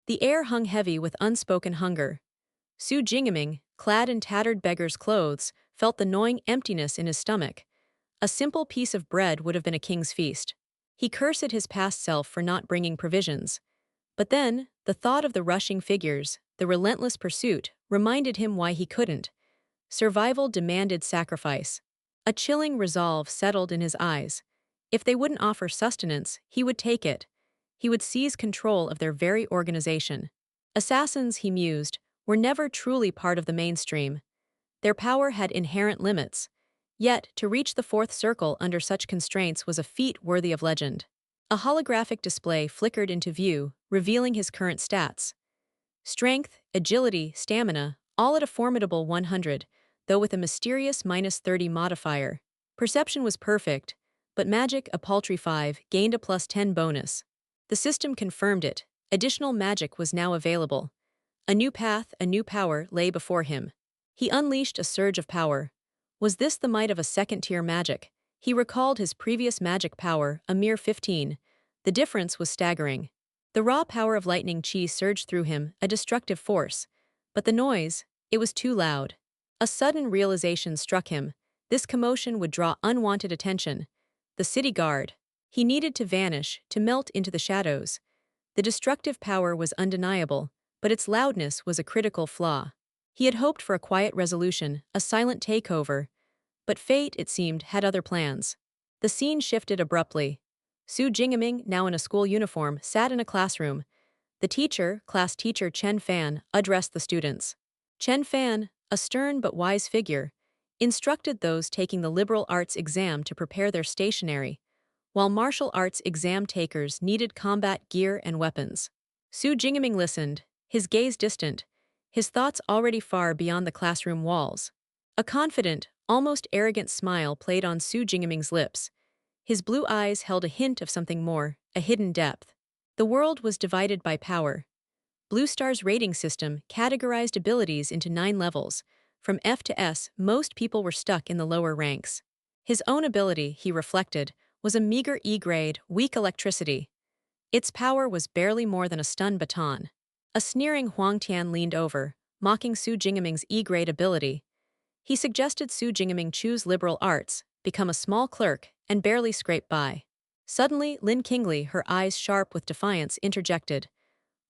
The air hung heavy with unspoken hunger. Su Jingming, clad in tattered beggar's clothes, felt the gnawing emptiness in his stomach. A simple piece of bread would have been a king's feast. He cursed his past self for not bringing provisions. But then, the thought of the rushing figures, the relentless pursuit, reminded him why he couldn't. Survival demanded sacrifice. A chilling resolve settled in his eyes. If they wouldn't offer sustenance, he would take it. He would seize control of their very organization. Assassins, he mused, were never truly part of the mainstream. Their power had inherent limits. Yet, to reach the fourth circle under such constraints was a feat worthy of legend. A holographic display flickered into view, revealing his current stats. Strength, agility, stamina, all at a formidable 100, though with a mysterious -30 modifier. Perception was perfect, but magic, a paltry 5, gained a +10 bonus. The system confirmed it. Additional magic was now available. A new path, a new power lay before him. He unleashed a surge of power. Was this the might of a second-tier magic? He recalled his previous magic power, a mere 15. The difference was staggering. The raw power of lightning chi surged through him, a destructive force. But the noise, it was too loud. A sudden realization struck him. This commotion would draw unwanted attention. The city guard. He needed to vanish, to melt into the shadows. The destructive power was undeniable, but its loudness was a critical flaw. He had hoped for a quiet resolution, a silent takeover. But fate, it seemed, had other plans. The scene shifted abruptly. Su Jingming, now in a school uniform, sat in a classroom. The teacher, class teacher Chen Fan, addressed the students. Chen Fan, a stern but wise figure, instructed those taking the liberal arts exam to prepare their stationery, while martial arts exam takers needed combat gear and weapons. Su Jingming listened, his gaze distant, his thoughts already far beyond the classroom walls. A confident, almost arrogant smile played on Su Jingming's lips. His blue eyes held a hint of something more, a hidden depth. The world was divided by power. Blue Star's rating system categorized abilities into 9 levels. From F to S, most people were stuck in the lower ranks. His own ability, he reflected, was a meager E-grade, weak electricity. Its power was barely more than a stun baton. A sneering Huang Tian leaned over, mocking Su Jingming's E-grade ability. He suggested Su Jingming choose liberal arts, become a small clerk, and barely scrape by. Suddenly, Lin Qingli, her eyes sharp with defiance, interjected.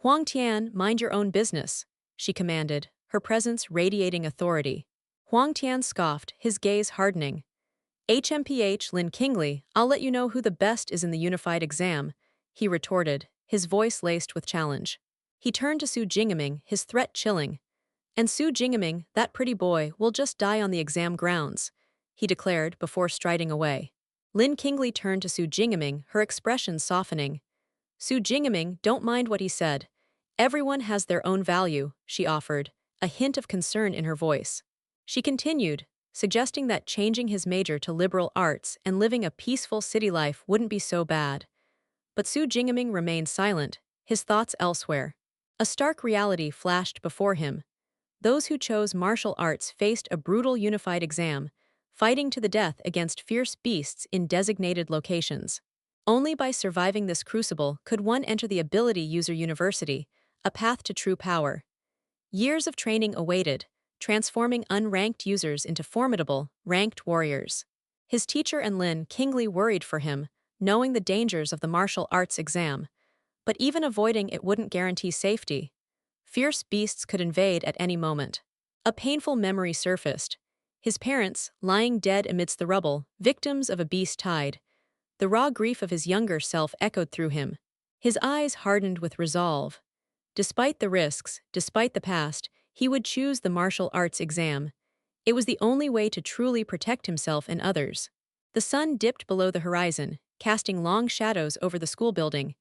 Huang Tian, mind your own business, she commanded, her presence radiating authority. Huang Tian scoffed, his gaze hardening. HMPH, Lin Qingli, I'll let you know who the best is in the unified exam, he retorted, his voice laced with challenge. He turned to Su Jingming, his threat chilling. And Su Jingming, that pretty boy, will just die on the exam grounds, he declared before striding away. Lin Qingli turned to Su Jingming, her expression softening. Su Jingming, don't mind what he said. Everyone has their own value, she offered, a hint of concern in her voice. She continued, suggesting that changing his major to liberal arts and living a peaceful city life wouldn't be so bad. But Su Jingming remained silent, his thoughts elsewhere. A stark reality flashed before him. Those who chose martial arts faced a brutal unified exam, fighting to the death against fierce beasts in designated locations. Only by surviving this crucible could one enter the Ability User University, a path to true power. Years of training awaited, transforming unranked users into formidable, ranked warriors. His teacher and Lin Qingli worried for him, knowing the dangers of the martial arts exam. But even avoiding it wouldn't guarantee safety. Fierce beasts could invade at any moment. A painful memory surfaced. His parents, lying dead amidst the rubble, victims of a beast tide. The raw grief of his younger self echoed through him. His eyes hardened with resolve. Despite the risks, despite the past, he would choose the martial arts exam. It was the only way to truly protect himself and others. The sun dipped below the horizon, casting long shadows over the school building.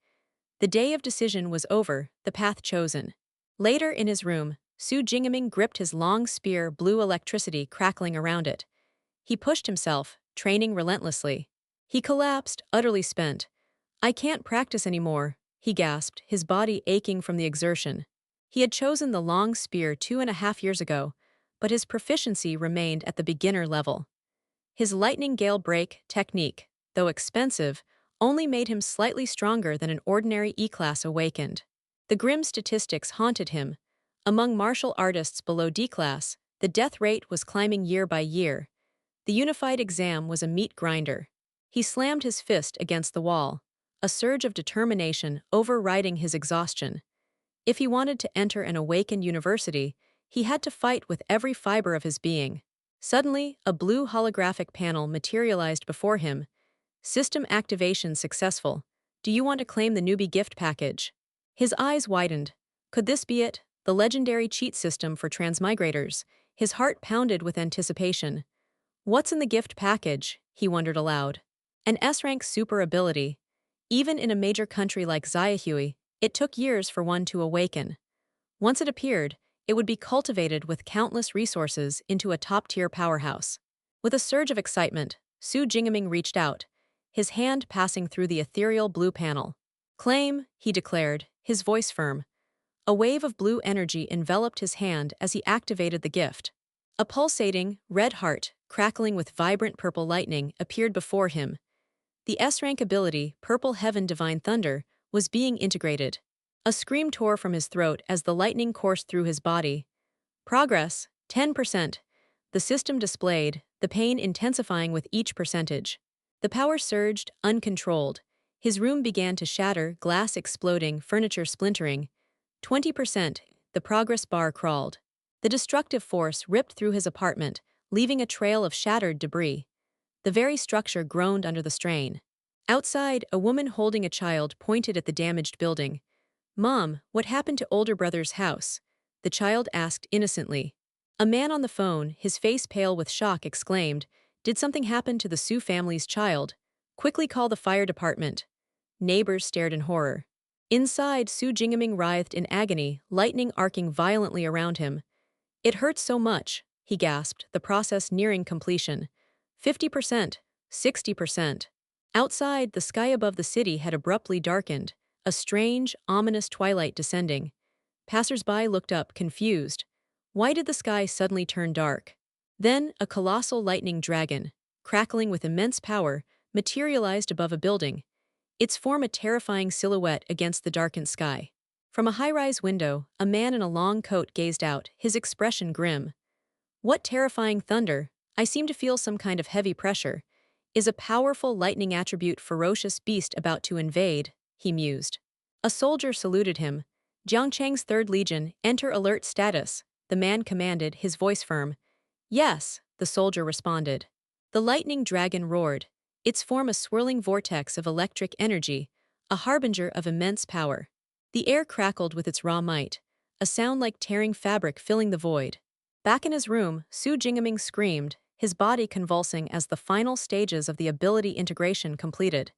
The day of decision was over, the path chosen. Later in his room, Su Jingming gripped his long spear, blue electricity crackling around it. He pushed himself, training relentlessly. He collapsed, utterly spent. I can't practice anymore, he gasped, his body aching from the exertion. He had chosen the long spear 2.5 years ago, but his proficiency remained at the beginner level. His lightning gale break technique, though expensive, only made him slightly stronger than an ordinary E-class awakened. The grim statistics haunted him. Among martial artists below D class, the death rate was climbing year by year. The unified exam was a meat grinder. He slammed his fist against the wall, a surge of determination overriding his exhaustion. If he wanted to enter an awakened university, he had to fight with every fiber of his being. Suddenly, a blue holographic panel materialized before him. System activation successful. Do you want to claim the newbie gift package? His eyes widened. Could this be it? The legendary cheat system for transmigrators. His heart pounded with anticipation. What's in the gift package? He wondered aloud. An S-rank super ability. Even in a major country like Xiaohui, it took years for one to awaken. Once it appeared, it would be cultivated with countless resources into a top-tier powerhouse. With a surge of excitement, Su Jingming reached out, his hand passing through the ethereal blue panel. Claim, he declared, his voice firm. A wave of blue energy enveloped his hand as he activated the gift. A pulsating, red heart, crackling with vibrant purple lightning, appeared before him. The S-rank ability, Purple Heaven Divine Thunder, was being integrated. A scream tore from his throat as the lightning coursed through his body. Progress, 10%. The system displayed, the pain intensifying with each percentage. The power surged, uncontrolled. His room began to shatter, glass exploding, furniture splintering. 20%. The progress bar crawled. The destructive force ripped through his apartment, leaving a trail of shattered debris. The very structure groaned under the strain. Outside, a woman holding a child pointed at the damaged building. "Mom, what happened to older brother's house?" the child asked innocently. A man on the phone, his face pale with shock, exclaimed, "Did something happen to the Su family's child? Quickly call the fire department." Neighbors stared in horror. Inside, Su Jingming writhed in agony, lightning arcing violently around him. "It hurts so much," he gasped, the process nearing completion. 50%, 60%. Outside, the sky above the city had abruptly darkened, a strange, ominous twilight descending. Passers-by looked up, confused. Why did the sky suddenly turn dark? Then, a colossal lightning dragon, crackling with immense power, materialized above a building, its form a terrifying silhouette against the darkened sky. From a high-rise window, a man in a long coat gazed out, his expression grim. "What terrifying thunder! I seem to feel some kind of heavy pressure. Is a powerful lightning attribute ferocious beast about to invade?" he mused. A soldier saluted him. "Jiangcheng's 3rd Legion, enter alert status," the man commanded, his voice firm. "Yes," the soldier responded. The lightning dragon roared, its form a swirling vortex of electric energy, a harbinger of immense power. The air crackled with its raw might, a sound like tearing fabric filling the void. Back in his room, Su Jingming screamed, his body convulsing as the final stages of the ability integration completed.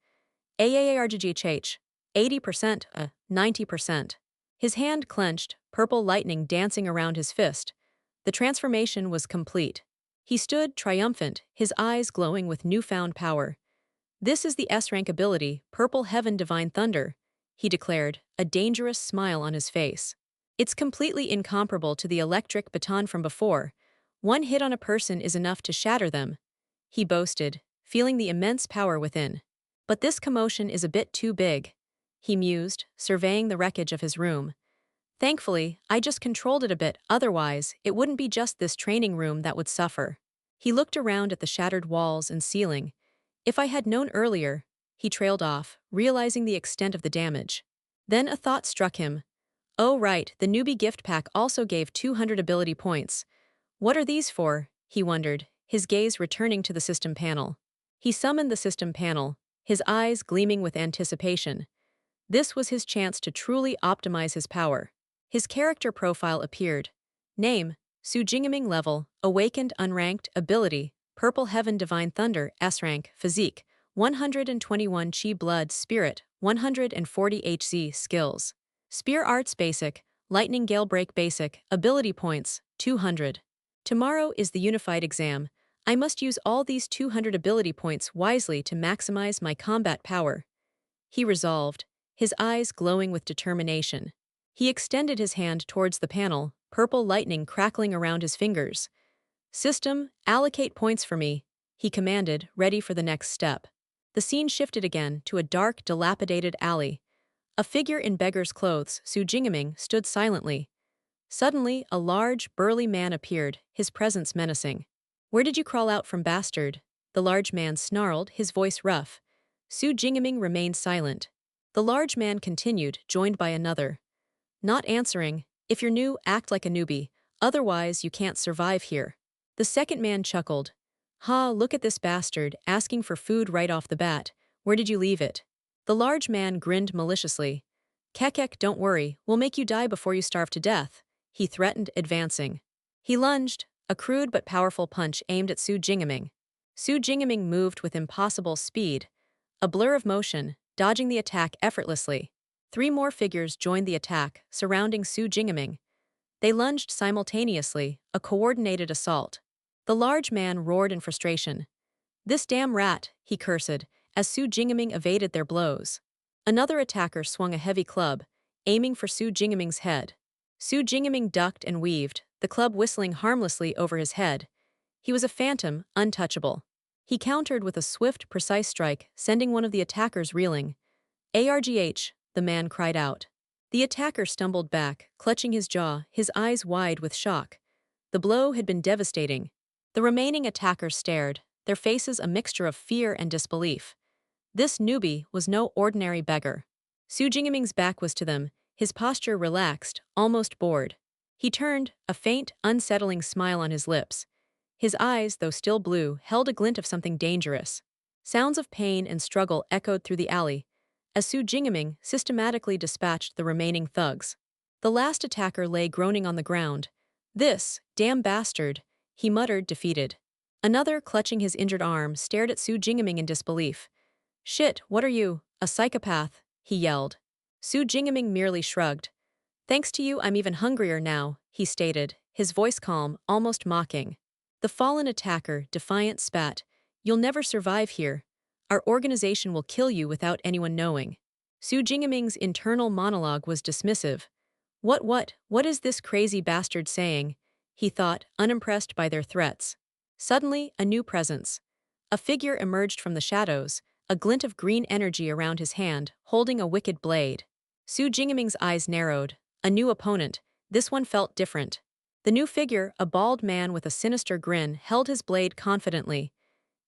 AARGGH, 80%, 90%. His hand clenched, purple lightning dancing around his fist. The transformation was complete. He stood triumphant, his eyes glowing with newfound power. "This is the S-rank ability, Purple Heaven Divine Thunder," he declared, a dangerous smile on his face. "It's completely incomparable to the electric baton from before. One hit on a person is enough to shatter them," he boasted, feeling the immense power within. "But this commotion is a bit too big," he mused, surveying the wreckage of his room. "Thankfully, I just controlled it a bit, otherwise, it wouldn't be just this training room that would suffer." He looked around at the shattered walls and ceiling. "If I had known earlier," he trailed off, realizing the extent of the damage. Then a thought struck him. "Oh right, the newbie gift pack also gave 200 ability points. What are these for?" he wondered, his gaze returning to the system panel. He summoned the system panel, his eyes gleaming with anticipation. This was his chance to truly optimize his power. His character profile appeared. Name, Su Jingming. Level, Awakened Unranked, Ability, Purple Heaven Divine Thunder, S-Rank, Physique, 121 Chi Blood Spirit, 140 HZ Skills. Spear Arts Basic, Lightning Gale Break Basic, Ability Points, 200. Tomorrow is the unified exam. I must use all these 200 ability points wisely to maximize my combat power. He resolved, his eyes glowing with determination. He extended his hand towards the panel, purple lightning crackling around his fingers. "System, allocate points for me," he commanded, ready for the next step. The scene shifted again to a dark, dilapidated alley. A figure in beggar's clothes, Su Jingaming, stood silently. Suddenly, a large, burly man appeared, his presence menacing. "Where did you crawl out from, bastard?" The large man snarled, his voice rough. Su Jingaming remained silent. The large man continued, joined by another. "Not answering. If you're new, act like a newbie. Otherwise, you can't survive here." The second man chuckled. "Ha, look at this bastard, asking for food right off the bat. Where did you leave it?" The large man grinned maliciously. "Kekek, don't worry, we'll make you die before you starve to death," he threatened, advancing. He lunged, a crude but powerful punch aimed at Su Jingaming. Su Jingaming moved with impossible speed, a blur of motion, dodging the attack effortlessly. Three more figures joined the attack, surrounding Su Jingaming. They lunged simultaneously, a coordinated assault. The large man roared in frustration. "This damn rat," he cursed, as Su Jingaming evaded their blows. Another attacker swung a heavy club, aiming for Su Jingaming's head. Su Jingaming ducked and weaved, the club whistling harmlessly over his head. He was a phantom, untouchable. He countered with a swift, precise strike, sending one of the attackers reeling. "Argh," the man cried out. The attacker stumbled back, clutching his jaw, his eyes wide with shock. The blow had been devastating. The remaining attackers stared, their faces a mixture of fear and disbelief. This newbie was no ordinary beggar. Su Jingaming's back was to them, his posture relaxed, almost bored. He turned, a faint, unsettling smile on his lips. His eyes, though still blue, held a glint of something dangerous. Sounds of pain and struggle echoed through the alley, as Su Jingaming systematically dispatched the remaining thugs. The last attacker lay groaning on the ground. "This, damn bastard," he muttered, defeated. Another, clutching his injured arm, stared at Su Jingaming in disbelief. "Shit, what are you, a psychopath?" he yelled. Su Jingaming merely shrugged. "Thanks to you, I'm even hungrier now," he stated, his voice calm, almost mocking. The fallen attacker, defiant, spat. "You'll never survive here. Our organization will kill you without anyone knowing." Su Jingaming's internal monologue was dismissive. What is this crazy bastard saying?" he thought, unimpressed by their threats. Suddenly, a new presence. A figure emerged from the shadows, a glint of green energy around his hand, holding a wicked blade. Su Jingaming's eyes narrowed. A new opponent. This one felt different. The new figure, a bald man with a sinister grin, held his blade confidently.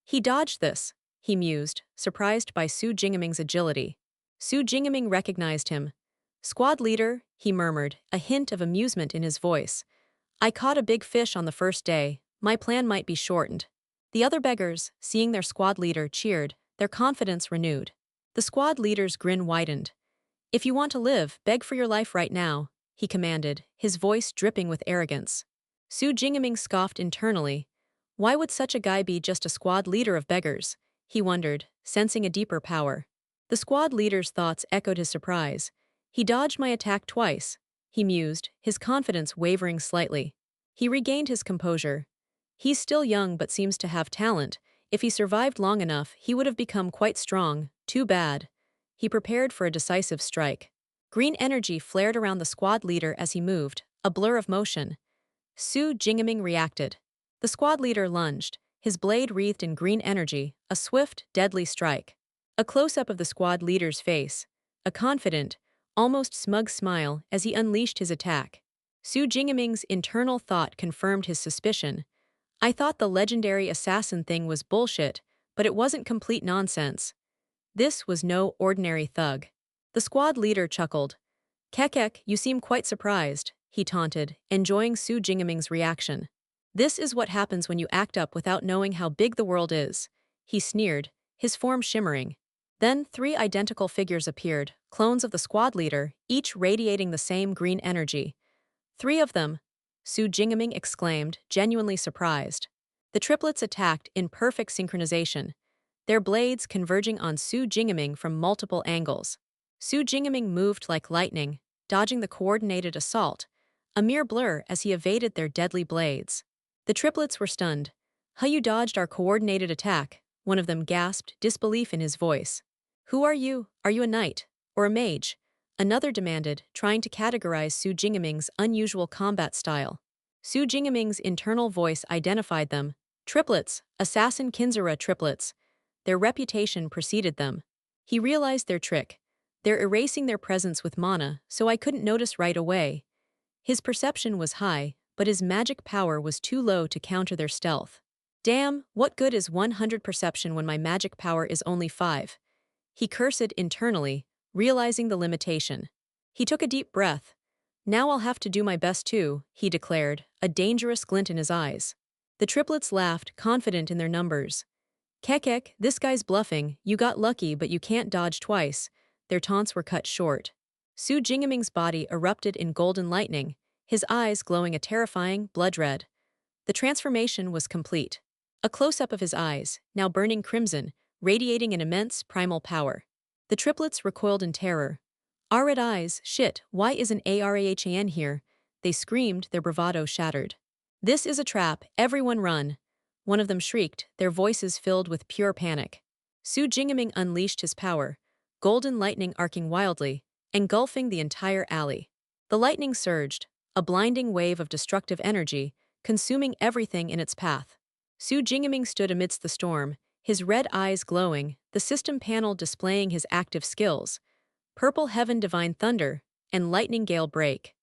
"He dodged this," he mused, surprised by Su Jingaming's agility. Su Jingaming recognized him. "Squad leader," he murmured, a hint of amusement in his voice. "I caught a big fish on the first day. My plan might be shortened." The other beggars, seeing their squad leader, cheered, their confidence renewed. The squad leader's grin widened. "If you want to live, beg for your life right now," he commanded, his voice dripping with arrogance. Su Jingaming scoffed internally. Why would such a guy be just a squad leader of beggars? He wondered, sensing a deeper power. The squad leader's thoughts echoed his surprise. "He dodged my attack twice," he mused, his confidence wavering slightly. He regained his composure. "He's still young but seems to have talent. If he survived long enough, he would have become quite strong. Too bad." He prepared for a decisive strike. Green energy flared around the squad leader as he moved, a blur of motion. Su Jingaming reacted. The squad leader lunged, his blade wreathed in green energy, a swift, deadly strike. A close-up of the squad leader's face, a confident, almost smug smile as he unleashed his attack. Su Jingaming's internal thought confirmed his suspicion. "I thought the legendary assassin thing was bullshit, but it wasn't complete nonsense." This was no ordinary thug. The squad leader chuckled. "Kekek, you seem quite surprised," he taunted, enjoying Su Jingaming's reaction. "This is what happens when you act up without knowing how big the world is," he sneered, his form shimmering. Then three identical figures appeared, clones of the squad leader, each radiating the same green energy. "Three of them," Su Jingaming exclaimed, genuinely surprised. The triplets attacked in perfect synchronization, their blades converging on Su Jingaming from multiple angles. Su Jingaming moved like lightning, dodging the coordinated assault, a mere blur as he evaded their deadly blades. The triplets were stunned. "How you dodged our coordinated attack," one of them gasped, disbelief in his voice. "Who are you? Are you a knight? Or a mage?" Another demanded, trying to categorize Su Jingaming's unusual combat style. Su Jingaming's internal voice identified them. Triplets, assassin Kinzura triplets. Their reputation preceded them. He realized their trick. They're erasing their presence with mana, so I couldn't notice right away. His perception was high, but his magic power was too low to counter their stealth. Damn, what good is 100 perception when my magic power is only 5? He cursed internally, realizing the limitation. He took a deep breath. Now I'll have to do my best too, he declared, a dangerous glint in his eyes. The triplets laughed, confident in their numbers. Kekek, this guy's bluffing, you got lucky but you can't dodge twice. Their taunts were cut short. Su Jingaming's body erupted in golden lightning, his eyes glowing a terrifying blood red. The transformation was complete. A close-up of his eyes, now burning crimson, radiating an immense primal power. The triplets recoiled in terror. Our red eyes, shit, why isn't Arahan here? They screamed, their bravado shattered. This is a trap, everyone run. One of them shrieked, their voices filled with pure panic. Su Jingaming unleashed his power, golden lightning arcing wildly, engulfing the entire alley. The lightning surged, a blinding wave of destructive energy, consuming everything in its path. Su Jingaming stood amidst the storm, his red eyes glowing, the system panel displaying his active skills. Purple Heaven Divine Thunder, and Lightning Gale Break.